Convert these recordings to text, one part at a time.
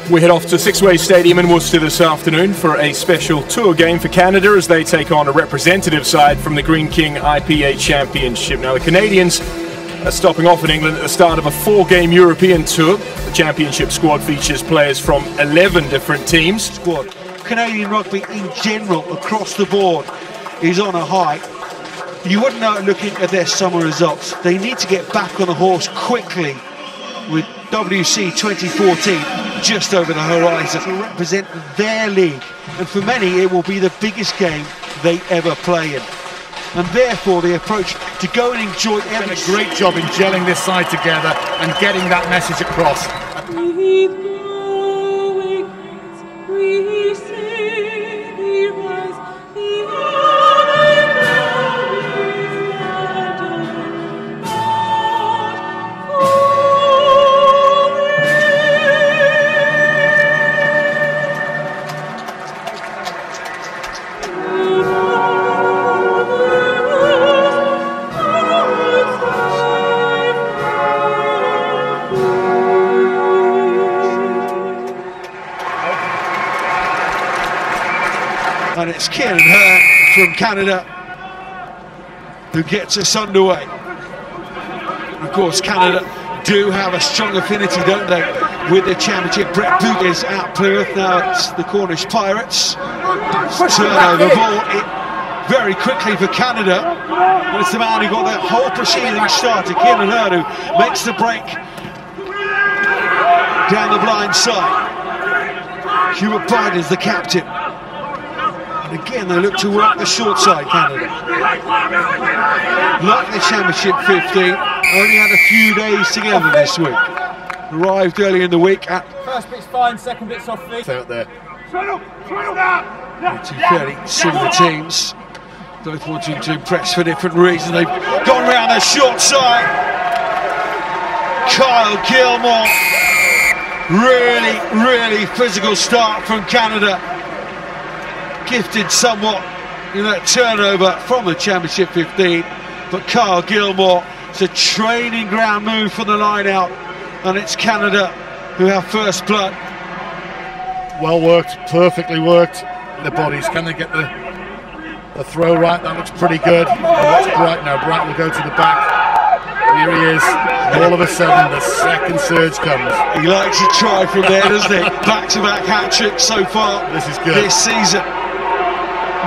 We head off to Six-Way Stadium in Worcester this afternoon for a special tour game for Canada as they take on a representative side from the Green King IPA Championship. Now the Canadians are stopping off in England at the start of a 4-game European tour. The championship squad features players from 11 different teams. Canadian rugby in general across the board is on a high. You wouldn't know it looking at their summer results. They need to get back on the horse quickly with WC 2014 just over the horizon to represent their league, and for many it will be the biggest game they ever play in, and therefore the approach to go and enjoy every... Done a great job in gelling this side together and getting that message across. And it's Kieran Hurd from Canada who gets us underway. Of course, Canada do have a strong affinity, don't they, with the championship. Brett Boot is out Plymouth, now it's the Cornish Pirates. Turnover ball very quickly for Canada, and it's the man who got that whole proceeding started, Kieran Hurd, who makes the break down the blind side. Hubert Biden's the captain. And again, they look to work the short side, Canada. Like the Championship 15, only had a few days together this week. Arrived early in the week at... First bit's fine, second bit's off feet. Out there. Two fairly similar teams. Both wanting to impress for different reasons. They've gone round the short side. Kyle Gilmore. Really physical start from Canada. Gifted somewhat in that turnover from the Championship 15, but Kyle Gilmore, it's a training ground move for the line out, and it's Canada who have first blood. Well worked, perfectly worked. The bodies, can they get the throw right? That looks pretty good. And watch Bright now. Bright will go to the back. Here he is. All of a sudden, the second surge comes. He likes to try from there, doesn't he? Back-to-back hat-tricks so far. This is good. This season.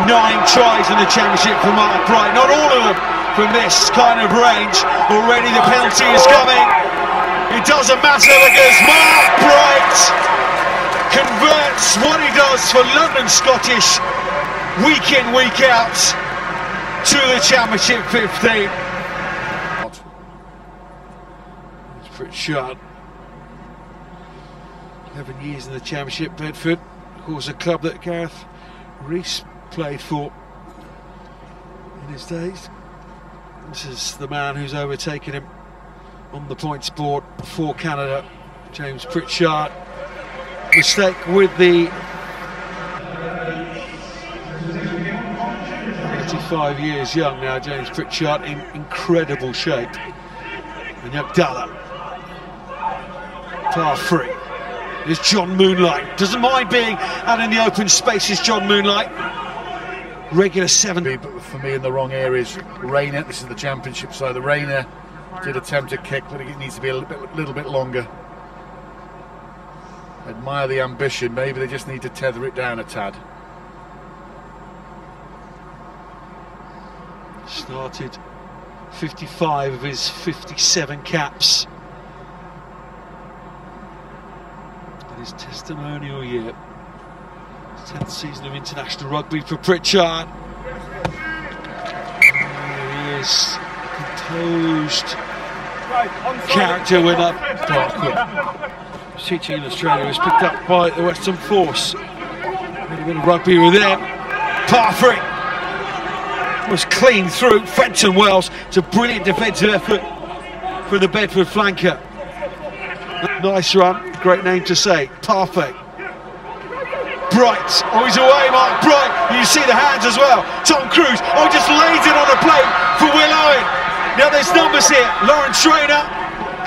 9 tries in the championship for Mark Bright, not all of them from this kind of range. Already the penalty is coming. It doesn't matter because Mark Bright converts what he does for London Scottish week in, week out to the Championship 15. It's pretty sharp. 11 years in the Championship, Bedford. Of course, a club that Gareth Rees played for in his days. This is the man who's overtaken him on the points board for Canada, James Pritchard. Mistake with the 35 years young now, James Pritchard, in incredible shape. And Yagdala, par 3. There's John Moonlight, doesn't mind being out in the open spaces, John Moonlight. Regular 7. But for me in the wrong areas. Rayner, this is the championship side. The Rayner did attempt a kick, but it needs to be a little bit longer. Admire the ambition, maybe they just need to tether it down a tad. Started 55 of his 57 caps. His testimonial year. 10th season of international rugby for Pritchard. He is composed character when that teaching in Australia was picked up by the Western Force. A little bit of rugby with them. Par 3 was clean through. Fenton Wells. It's a brilliant defensive effort for the Bedford flanker. Nice run, great name to say. Parfait. Bright, oh, he's away, Mark Bright. You see the hands as well. Tom Cruise, oh, just lays it on a plate for Will Owen. Now there's numbers here. Lawrence Schrader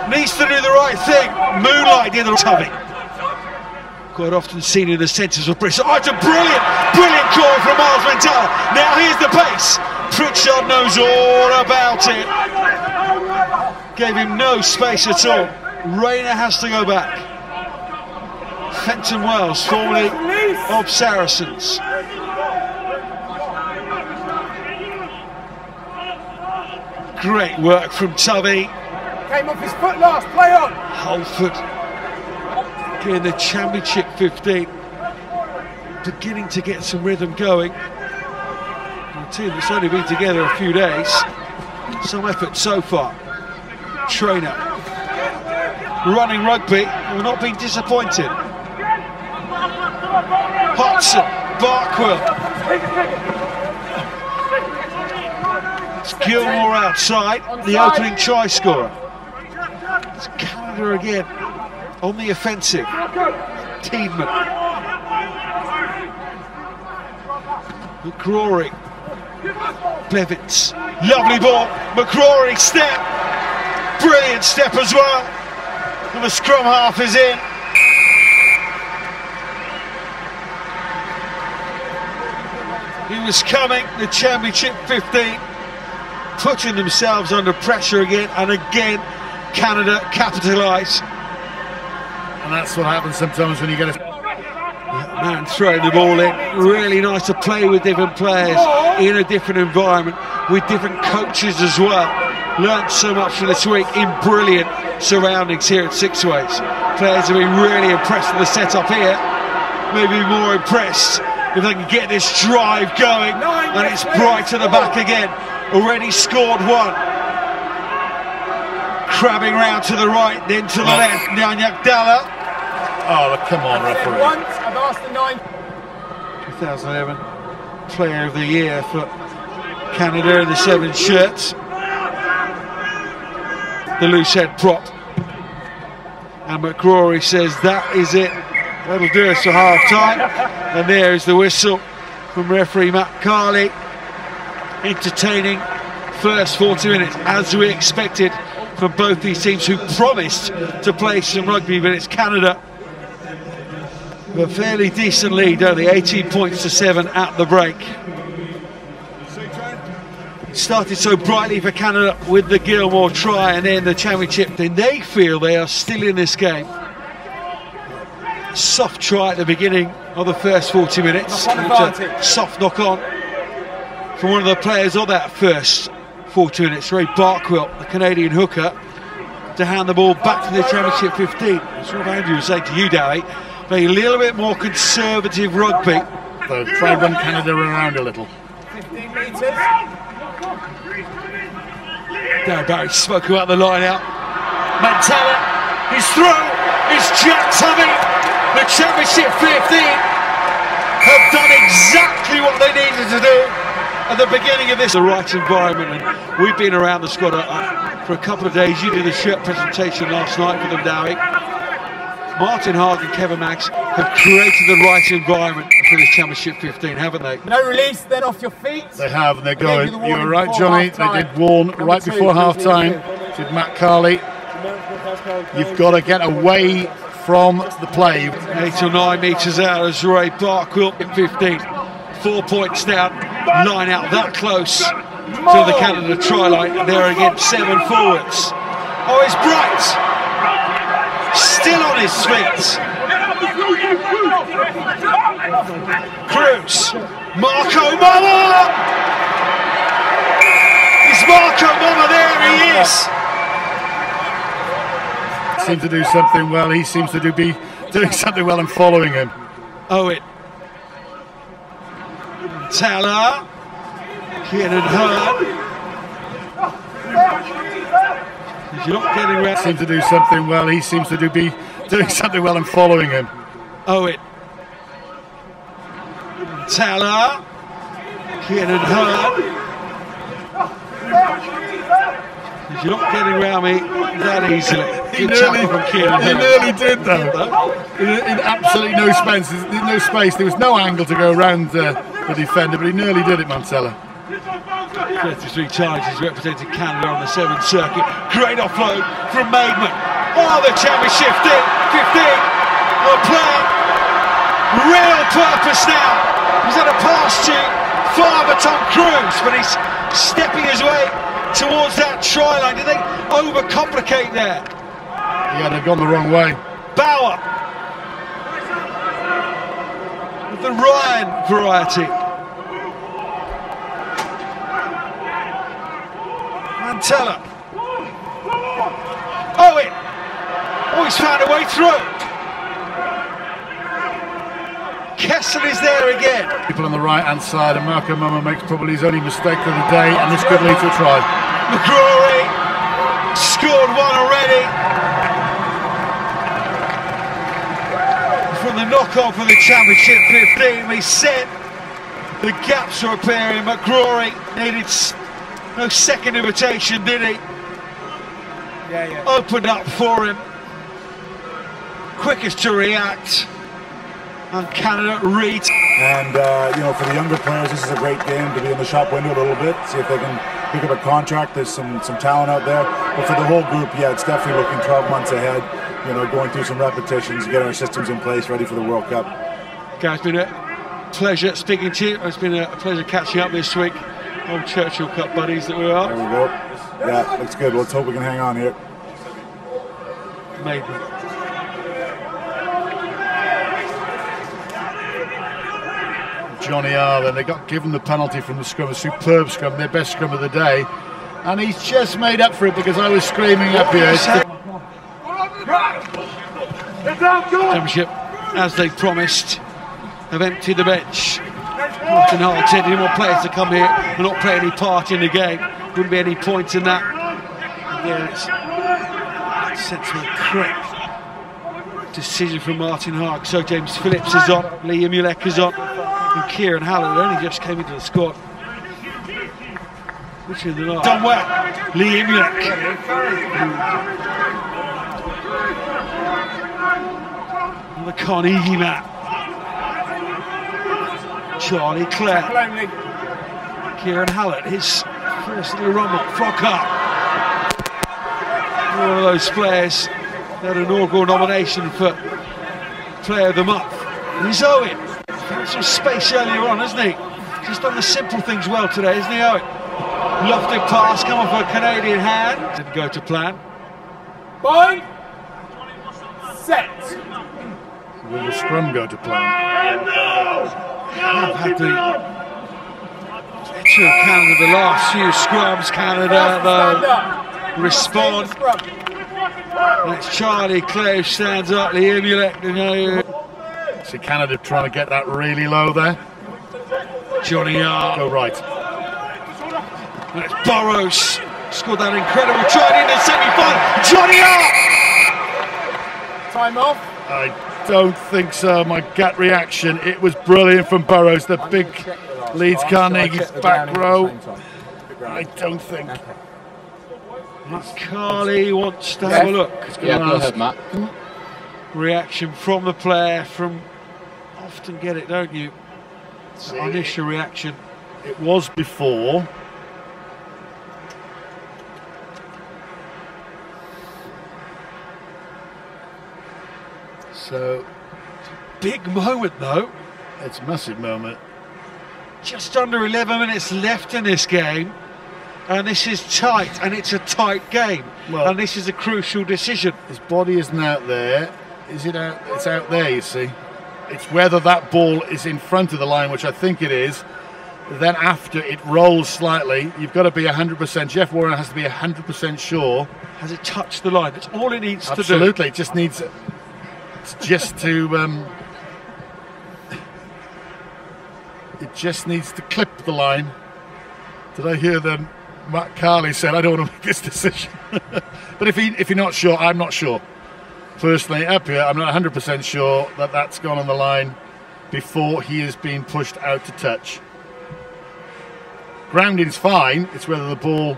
needs to do the right thing. Moonlight in the tubby. quite often seen in the centres of Bristol. Oh, it's a brilliant call from Miles Mentala. Now here's the pace. Pritchard knows all about it. Gave him no space at all. Rayner has to go back. Fenton Wells, formerly of Saracens. Great work from Tubby. Came off his foot last, play on! Holford getting the Championship 15, beginning to get some rhythm going. A team that's only been together a few days. Some effort so far. Trainer running rugby, we're not being disappointed. Hodgson, Barkwell. It's Gilmore outside, the opening try scorer. It's Canada again on the offensive. Tiedemann. McCrory. Blevins. Lovely ball. McCrory step. Brilliant step as well. And the scrum half is in. He was coming, the Championship 15, putting themselves under pressure again, and again Canada capitalise. And that's what happens sometimes when you get a man throwing the ball in. Really nice to play with different players in a different environment, with different coaches as well. Learned so much from this week in brilliant surroundings here at Six Ways. Players have been really impressed with the setup here. Maybe more impressed if they can get this drive going. And it's Bright to the back again. Already scored one. Crabbing round to the right, then to the left. Nyanyak Dalla. Oh, come on, referee. Once, I've asked the 9. 2011 Player of the Year for Canada in the 7 shirts. The loose head prop. And McCrory says that is it. That'll do us for half time. And there is the whistle from referee Matt Carley. Entertaining first 40 minutes, as we expected from both these teams, who promised to play some rugby. But it's Canada with a fairly decent lead, don't they? 18 points to 7 at the break. Started so brightly for Canada with the Gilmore try, and then the Championship. Then they feel they are still in this game. Soft try at the beginning of the first 40 minutes. Soft knock on from one of the players of that first 40 minutes, Ray Barkwell, the Canadian hooker, to hand the ball back to the Championship 15. That's what Andrew was saying to you, Darry. Play a little bit more conservative rugby. So try and run Canada around a little. 15 metres. Darry Barry spoke about the line out. Mentala, he's through, it's Jack Tubby. The Championship 15 have done exactly what they needed to do at the beginning of this. The right environment, and we've been around the squad for a couple of days. You did a shirt presentation last night for them, Darry. Martin Haag and Kevin Max have created the right environment for this Championship 15, haven't they? No release, then off your feet. They have, and they're going. You were right, Johnny. They did warn right before half-time. Did Matt Carley. You've got to get away from the play. 8 or 9 metres out as Ray Barkwell at 15. 4 points down, line out that close to the Canada try line. There again, 7 forwards. Oh, it's Bright. Still on his feet. Cruz. Marco Mama. It's Marco Mama, there he is. Seems to do something well. He seems to be doing something well and following him. Owen. Tala. Kieran Hearn. You're not getting around. Seems to do something well. He seems to be doing something well and following him. Owen. Tala. Kieran Hearn. You're not getting around me that easily. He nearly did, though. In absolutely no space. No space. There was no angle to go around the defender, but he nearly did it, Mansella. 33 times he's represented Canada on the 7th circuit. Great offload from Maidman. Oh, the Championship 15 will play real purpose now. He's had a pass to Father Tom Cruise, but he's stepping his way towards that try line. Did they overcomplicate there? Yeah, they've gone the wrong way. Bauer with the Ryan variety. Mantella. Owen. Oh, he's found a way through. Kessel is there again. People on the right-hand side, and Marco Mama makes probably his only mistake of the day, and this could lead to a try. McGrory scored one already. From the knock-on for the championship 15, we said the gaps were appearing. McGrory needed no second invitation, did he? Yeah. Opened up for him. Quickest to react. And Canada reads. And you know, for the younger players, this is a great game to be in the shop window a little bit, see if they can pick up a contract. There's some talent out there, but for the whole group, yeah, it's definitely looking 12 months ahead. You know, going through some repetitions, get our systems in place, ready for the World Cup. Guys, it's been a pleasure speaking to you. It's been a pleasure catching up this week. Old Churchill Cup buddies that we are. There we go. Yeah, looks good. Let's hope we can hang on here. Maybe. Johnny R, then they got given the penalty from the scrum, a superb scrum, their best scrum of the day, and he's just made up for it because I was screaming up here. Championship, as they promised, have emptied the bench. Martin Hart said any more players to come here and not play any part in the game. Wouldn't be any point in that. Yeah, it's sensible, correct decision from Martin Hart. So James Phillips is on, Liam Mulek is on, and Kieran Hallett only just came into the squad. Which in the night. Done well, Liam Mulek. On the Carnegie map. Charlie Clare. Kieran Hallett, his first little rumble. Frockhart. One of those players that inaugural nomination for Player of the Month. And he's Owen. Found some space earlier on, hasn't he? Just done the simple things well today, isn't he, Owen? Lofted pass, come off a Canadian hand. Didn't go to plan. Boy, set. Will the scrum go to plan? Have had the veteran of Canada, the last few scrums, Canada though respond. And it's Charlie Clare who stands up, the Mulek, you know. See Canada trying to get that really low there. Johnny R. Go right. And it's Burrows, scored that incredible try in the semi-final. Johnny R. Time off. I don't think so. My gut reaction, it was brilliant from Burrows, the big Leeds Carnegie's back row. I don't think. Matt Carley wants to have a look. Yeah, go ahead, Matt. Reaction from the player, from often get it, don't you? Initial reaction. It was before. So, Big moment though. it's a massive moment. Just under 11 minutes left in this game. And this is tight, and it's a tight game. Well, and this is a crucial decision. His body isn't out there. Is it out? It's out there, you see. It's whether that ball is in front of the line, which I think it is. Then after it rolls slightly, you've got to be 100%. Jeff Warren has to be 100% sure. Has it touched the line? That's all it needs to do. Absolutely. It just needs it just needs to clip the line. Did I hear them? Matt Carley said, I don't want to make this decision. But if you're not sure, I'm not sure. Personally, up here, I'm not 100% sure that that's gone on the line before he has been pushed out to touch. Grounding's fine, it's whether the ball...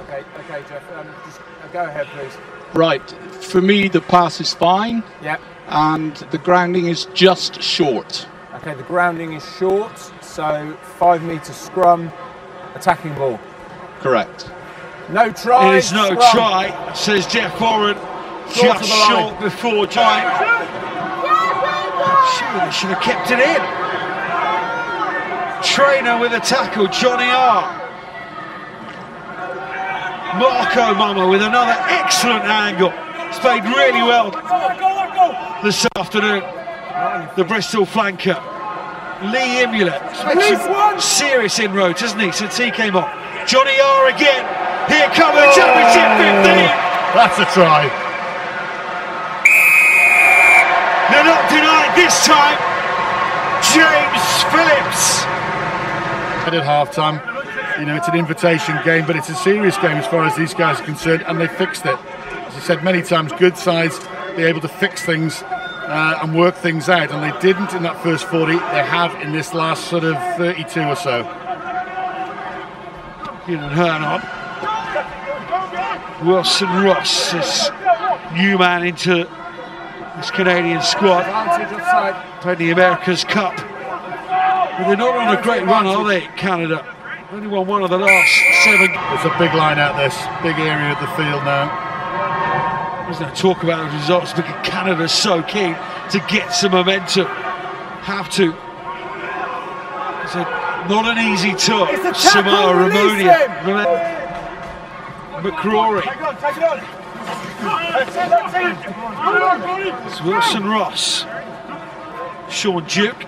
Okay, Jeff. Just go ahead, please. Right, for me the pass is fine. Yep. And the grounding is just short. Okay, the grounding is short, so 5 metre scrum, attacking ball. Correct. No try. It is no scrum. try, says Jeff Warren. Short Just of the line. short before trying. Surely they should have kept it in. Trainer with a tackle, Johnny R. Marco Mama with another excellent angle. It's played really well this afternoon. The Bristol flanker, Lee Imulet. He's made some serious inroads, hasn't he, since he came on. Johnny R again. Here comes the championship 15. That's a try. They're not denied this time. James Phillips. At half-time, you know, it's an invitation game, but it's a serious game as far as these guys are concerned, and they fixed it. As I said many times, good sides be able to fix things and work things out, and they didn't in that first 40. They have in this last sort of 32 or so. Kieran Hearn on. Wilson Ross, this new man into this Canadian squad. Played the America's Cup. But they're not on a great run, are they, Canada? Only won one of the last 7. There's a big line out this, big area of the field now. There's no talk about the results because Canada's so keen to get some momentum. Have to. It's not an ezy tour. Samoa, Ramonia, McCrory. It's Wilson Ross. Sean Duke.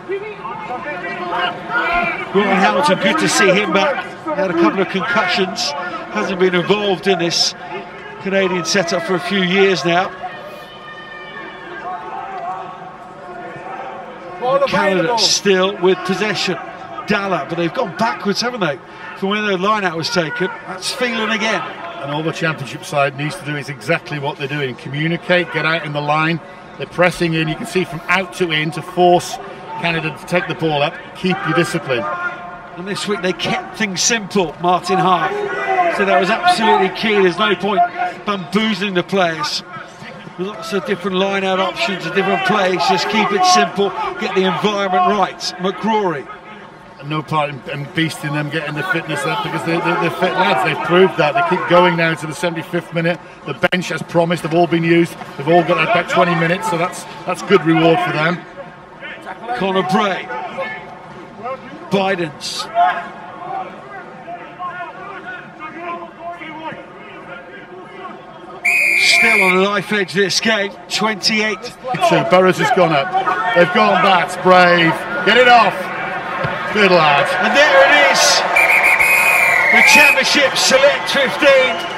Roy Hamilton, good to see him back. He had a couple of concussions. Hasn't been involved in this Canadian setup for a few years now. Canada still with possession. Dalla, but they've gone backwards, haven't they? From when their line-out was taken. That's Phelan again. And all the championship side needs to do is exactly what they're doing. Communicate, get out in the line. They're pressing in. You can see from out to in to force Canada to take the ball up, keep your discipline. And this week they kept things simple, Martin Hart. So that was absolutely key. There's no point bamboozling the players. Lots of different line-out options, a different plays. Just keep it simple, get the environment right. McCrory. And no part in beasting them, getting the fitness up, because they're fit lads. They've proved that. They keep going now to the 75th minute. The bench, as promised, have all been used. They've all got about 20 minutes, so that's good reward for them. Connor Bray. Bidens. Still on the knife edge this game, 28. Burrows has gone up. They've gone back. Brave. Get it off. Good lad. And there it is. The championship select 15.